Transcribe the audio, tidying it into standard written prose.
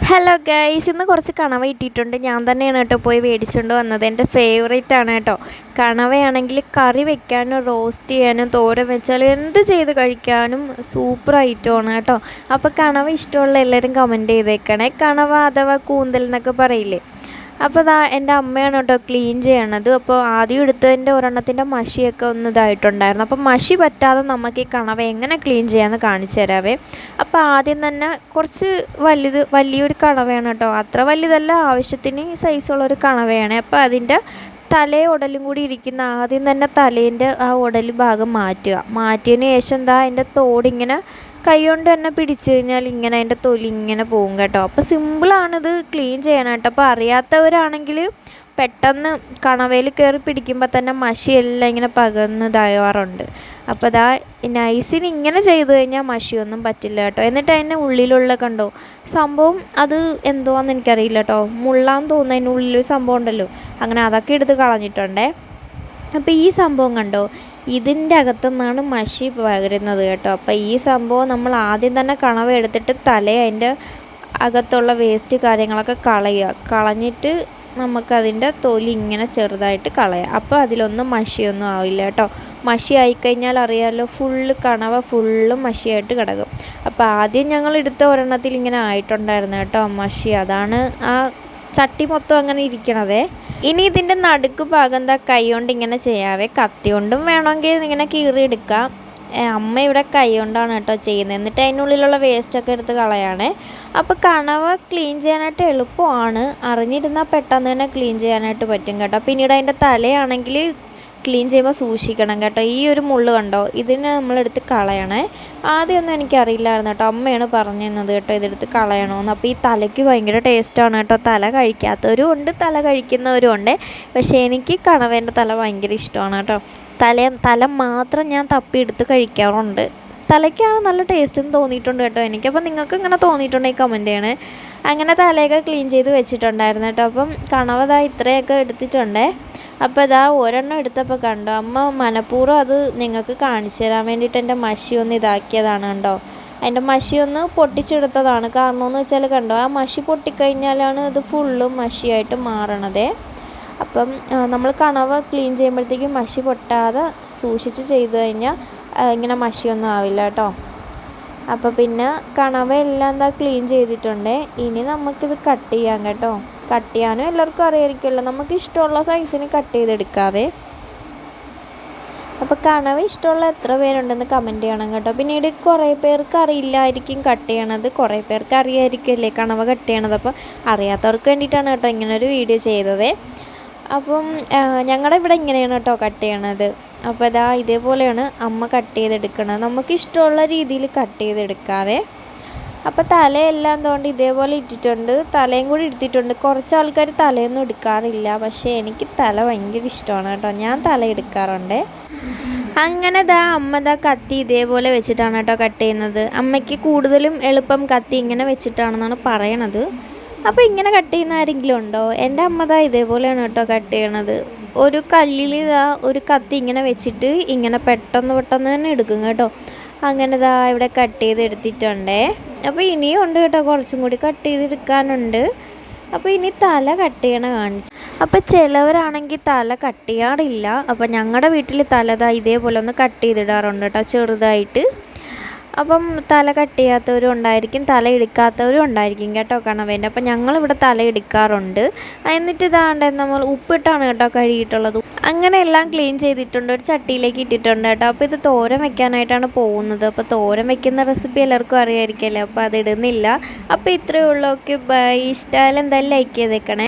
Hello guys, ഇന്ന് കുറച്ച് കണവ കിട്ടിയിട്ടുണ്ട്. ഞാൻ തന്നെയാണ് കേട്ടോ പോയി മേടിച്ചുകൊണ്ട് വന്നത്. എൻ്റെ ഫേവറേറ്റ് ആണ് കേട്ടോ. കണവയാണെങ്കിൽ കറി വെക്കാനും റോസ്റ്റ് ചെയ്യാനും തോരൻ വെച്ചാലും എന്ത് ചെയ്ത് കഴിക്കാനും സൂപ്പർ ഐറ്റമാണ് കേട്ടോ. അപ്പോൾ കണവ ഇഷ്ടമുള്ള എല്ലാവരും കമൻറ്റ് ചെയ്തേക്കണേ. കണവ അഥവാ കൂന്തൽ എന്നൊക്കെ പറയില്ലേ. അപ്പോൾ ദാ എൻ്റെ അമ്മയാണ് കേട്ടോ ക്ലീൻ ചെയ്യണത്. അപ്പോൾ ആദ്യം എടുത്തതിൻ്റെ ഒരെണ്ണത്തിൻ്റെ മഷിയൊക്കെ ഒന്ന് ഇതായിട്ടുണ്ടായിരുന്നു. അപ്പോൾ മഷി പറ്റാതെ നമുക്ക് ഈ കണവ എങ്ങനെ ക്ലീൻ ചെയ്യാമെന്ന് കാണിച്ചു തരാവേ. അപ്പോൾ ആദ്യം തന്നെ കുറച്ച് വലിയൊരു കണവയാണ് കേട്ടോ. അത്ര വലുതല്ല, ആവശ്യത്തിന് സൈസുള്ളൊരു കണവയാണ്. അപ്പോൾ അതിൻ്റെ തലയും ഉടലും കൂടി ഇരിക്കുന്ന ആദ്യം തന്നെ തലേൻ്റെ ആ ഉടൽ ഭാഗം മാറ്റിയതിന് ശേഷം എന്താ അതിൻ്റെ തോടിങ്ങനെ കൈ കൊണ്ട് തന്നെ പിടിച്ചു കഴിഞ്ഞാൽ ഇങ്ങനെ അതിൻ്റെ തൊലി ഇങ്ങനെ പോകും കേട്ടോ. അപ്പോൾ സിമ്പിളാണിത് ക്ലീൻ ചെയ്യാനായിട്ട്. അപ്പോൾ അറിയാത്തവരാണെങ്കിൽ പെട്ടെന്ന് കണവയിൽ കയറി പിടിക്കുമ്പോൾ തന്നെ മഷിയെല്ലാം ഇങ്ങനെ പകർന്നതാവാറുണ്ട്. അപ്പോൾ അതാ നൈസിന് ഇങ്ങനെ ചെയ്ത് കഴിഞ്ഞാൽ മഷിയൊന്നും പറ്റില്ല കേട്ടോ. എന്നിട്ട് അതിൻ്റെ ഉള്ളിലുള്ള കണ്ടോ സംഭവം, അത് എന്തുവാന്ന് എനിക്കറിയില്ല കേട്ടോ. മുള്ളാന്ന് തോന്നുന്നു, അതിൻ്റെ ഉള്ളിലൊരു സംഭവം ഉണ്ടല്ലോ, അങ്ങനെ അതൊക്കെ എടുത്ത് കളഞ്ഞിട്ടുണ്ടേ. അപ്പോൾ ഈ സംഭവം കണ്ടോ, ഇതിൻ്റെ അകത്തുനിന്നാണ് മഷി പകരുന്നത് കേട്ടോ. അപ്പോൾ ഈ സംഭവം നമ്മൾ ആദ്യം തന്നെ കണവ എടുത്തിട്ട് അതിൻ്റെ അകത്തുള്ള വേസ്റ്റ് കാര്യങ്ങളൊക്കെ കളഞ്ഞിട്ട് നമുക്കതിൻ്റെ തൊലി ഇങ്ങനെ ചെറുതായിട്ട് കളയാം. അപ്പോൾ അതിലൊന്നും മഷിയൊന്നും ആവില്ല കേട്ടോ. മഷി ആയിക്കഴിഞ്ഞാൽ അറിയാമല്ലോ, കണവ ഫുള്ളും മഷിയായിട്ട് കിടക്കും. അപ്പോൾ ആദ്യം ഞങ്ങൾ എടുത്ത ഒരെണ്ണത്തിൽ ഇങ്ങനെ ആയിട്ടുണ്ടായിരുന്നു കേട്ടോ മഷി. അതാണ് ആ ചട്ടി മൊത്തം അങ്ങനെ ഇരിക്കണതേ. ഇനി ഇതിൻ്റെ നടുക്ക് ഭാഗം എന്താ കൈ കൊണ്ട് ഇങ്ങനെ ചെയ്യാവേ. കത്തി കൊണ്ടും വേണമെങ്കിൽ ഇങ്ങനെ കീറിയെടുക്കാം. അമ്മ ഇവിടെ കൈ കൊണ്ടാണ് കേട്ടോ ചെയ്യുന്നത്. എന്നിട്ട് അതിനുള്ളിലുള്ള വേസ്റ്റൊക്കെ എടുത്ത് കളയാണേ. അപ്പോൾ കണവ ക്ലീൻ ചെയ്യാനായിട്ട് എളുപ്പമാണ്. അറിഞ്ഞിരുന്നാൽ പെട്ടെന്ന് തന്നെ ക്ലീൻ ചെയ്യാനായിട്ട് പറ്റും കേട്ടോ. പിന്നീട് അതിൻ്റെ തലയാണെങ്കിൽ ക്ലീൻ ചെയ്യുമ്പോൾ സൂക്ഷിക്കണം കേട്ടോ. ഈ ഒരു മുള്ള് കണ്ടോ, ഇതിനെ നമ്മളെടുത്ത് കളയണേ. ആദ്യമൊന്നും എനിക്കറിയില്ലായിരുന്നു കേട്ടോ, അമ്മയാണ് പറഞ്ഞു തന്നത് കേട്ടോ ഇതെടുത്ത് കളയണമെന്ന്. അപ്പോൾ ഈ തലയ്ക്ക് ഭയങ്കര ടേസ്റ്റാണ് കേട്ടോ. തല കഴിക്കാത്തവരും ഉണ്ട്, തല കഴിക്കുന്നവരും ഉണ്ട്. പക്ഷേ എനിക്ക് കണവേൻ്റെ തല ഭയങ്കര ഇഷ്ടമാണ് കേട്ടോ. തല മാത്രം ഞാൻ തപ്പിയെടുത്ത് കഴിക്കാറുണ്ട്. തലയ്ക്കാണ് നല്ല ടേസ്റ്റെന്ന് തോന്നിയിട്ടുണ്ട് കേട്ടോ എനിക്ക്. അപ്പോൾ നിങ്ങൾക്ക് ഇങ്ങനെ തോന്നിയിട്ടുണ്ടെങ്കിൽ കമൻറ്റ് ചെയ്യണേ. അങ്ങനെ തലയൊക്കെ ക്ലീൻ ചെയ്ത് വെച്ചിട്ടുണ്ടായിരുന്നു കേട്ടോ. അപ്പം കണവ ഇത്രയൊക്കെ എടുത്തിട്ടുണ്ടേ. അപ്പോൾ ഇതാ ഒരെണ്ണം എടുത്തപ്പോൾ കണ്ടോ, അമ്മ മനഃപൂർവ്വം അത് നിങ്ങൾക്ക് കാണിച്ചു തരാൻ വേണ്ടിയിട്ട് എൻ്റെ മഷി ഒന്ന് ഇതാക്കിയതാണ് കണ്ടോ. അതിൻ്റെ മഷി ഒന്ന് പൊട്ടിച്ചെടുത്തതാണ്. കാരണം എന്ന് വെച്ചാൽ കണ്ടോ, ആ മഷി പൊട്ടിക്കഴിഞ്ഞാലാണ് ഇത് ഫുള്ളും മഷിയായിട്ട് മാറണതേ. അപ്പം നമ്മൾ കണവ ക്ലീൻ ചെയ്യുമ്പോഴത്തേക്കും മഷി പൊട്ടാതെ സൂക്ഷിച്ച് ചെയ്ത് കഴിഞ്ഞാൽ ഇങ്ങനെ മഷിയൊന്നും ആവില്ല കേട്ടോ. അപ്പോൾ പിന്നെ കണവ എല്ലാം എന്താ ക്ലീൻ ചെയ്തിട്ടുണ്ട്. ഇനി നമുക്കിത് കട്ട് ചെയ്യാം കേട്ടോ. കട്ട് ചെയ്യാനും എല്ലാവർക്കും അറിയാമായിരിക്കുമല്ലോ, നമുക്ക് ഇഷ്ടമുള്ള സൈസിന് കട്ട് ചെയ്തെടുക്കാവേ. അപ്പോൾ കണവ ഇഷ്ടമുള്ള എത്ര പേരുണ്ടെന്ന് കമൻറ്റ് ചെയ്യണം കേട്ടോ. പിന്നീട് കുറേ പേർക്ക് അറിയില്ലായിരിക്കും കട്ട് ചെയ്യണത്, കുറേ പേർക്ക് അറിയാമായിരിക്കുമല്ലേ കണവ കട്ട് ചെയ്യണത്. അപ്പോൾ അറിയാത്തവർക്ക് വേണ്ടിയിട്ടാണ് കേട്ടോ ഇങ്ങനൊരു വീഡിയോ ചെയ്തത്. അപ്പം ഞങ്ങളുടെ ഇവിടെ ഇങ്ങനെയാണ് കേട്ടോ കട്ട് ചെയ്യണത്. അപ്പോൾ ഇതാ ഇതേപോലെയാണ് അമ്മ കട്ട് ചെയ്തെടുക്കണത്. നമുക്ക് ഇഷ്ടമുള്ള രീതിയിൽ കട്ട് ചെയ്തെടുക്കാവേ. അപ്പോൾ തലയെല്ലാം എന്തുകൊണ്ട് ഇതേപോലെ ഇട്ടിട്ടുണ്ട്, തലയും കൂടി എടുത്തിട്ടുണ്ട്. കുറച്ച് ആൾക്കാർ തലയൊന്നും എടുക്കാറില്ല, പക്ഷേ എനിക്ക് തല ഭയങ്കര ഇഷ്ടമാണ് കേട്ടോ. ഞാൻ തല എടുക്കാറുണ്ട്. അങ്ങനെ അമ്മ കത്തി ഇതേപോലെ വെച്ചിട്ടാണ് കേട്ടോ കട്ട് ചെയ്യുന്നത്. അമ്മയ്ക്ക് കൂടുതലും എളുപ്പം കത്തി ഇങ്ങനെ വെച്ചിട്ടാണെന്നാണ് പറയണത്. അപ്പോൾ ഇങ്ങനെ കട്ട് ചെയ്യുന്ന ആരെങ്കിലും ഉണ്ടോ? എൻ്റെ അമ്മ ഇതേപോലെയാണ് കേട്ടോ കട്ട് ചെയ്യണത്. ഒരു കല്ലിൽ ഒരു കത്തി ഇങ്ങനെ വെച്ചിട്ട് ഇങ്ങനെ പെട്ടെന്ന് തന്നെ എടുക്കും കേട്ടോ. അങ്ങനെ ഇവിടെ കട്ട് ചെയ്തെടുത്തിട്ടുണ്ടേ. അപ്പോൾ ഇനിയും ഉണ്ട് കേട്ടോ, കുറച്ചും കൂടി കട്ട് ചെയ്തെടുക്കാനുണ്ട്. അപ്പോൾ ഇനി തല കട്ട് ചെയ്യണ കാണിച്ചു. അപ്പോൾ ചിലവരാണെങ്കിൽ തല കട്ട് ചെയ്യാറില്ല. അപ്പോൾ ഞങ്ങളുടെ വീട്ടിൽ തല ഇതേപോലെ ഒന്ന് കട്ട് ചെയ്തിടാറുണ്ട് കേട്ടോ, ചെറുതായിട്ട്. അപ്പം തല കട്ട് ചെയ്യാത്തവരും ഉണ്ടായിരിക്കും, തല എടുക്കാത്തവരും ഉണ്ടായിരിക്കും കേട്ടോ കണവേൻ്റെ. അപ്പം ഞങ്ങളിവിടെ തല എടുക്കാറുണ്ട്. എന്നിട്ട് നമ്മൾ ഉപ്പിട്ടാണ് കേട്ടോ കഴുകിയിട്ടുള്ളത്. അങ്ങനെ എല്ലാം ക്ലീൻ ചെയ്തിട്ടുണ്ട്, ഒരു ചട്ടിയിലേക്ക് ഇട്ടിട്ടുണ്ട് കേട്ടോ. അപ്പോൾ ഇത് തോരൻ വെക്കാനായിട്ടാണ് പോകുന്നത്. അപ്പോൾ തോരൻ വെക്കുന്ന റെസിപ്പി എല്ലാവർക്കും അറിയാമായിരിക്കുമല്ലേ, അപ്പോൾ അതിടുന്നില്ല. അപ്പോൾ ഇത്രയേ ഉള്ളൂ. Okay bye. ഇഷ്ടമായാലും എന്തായാലും ലൈക്ക് ചെയ്തേക്കണേ.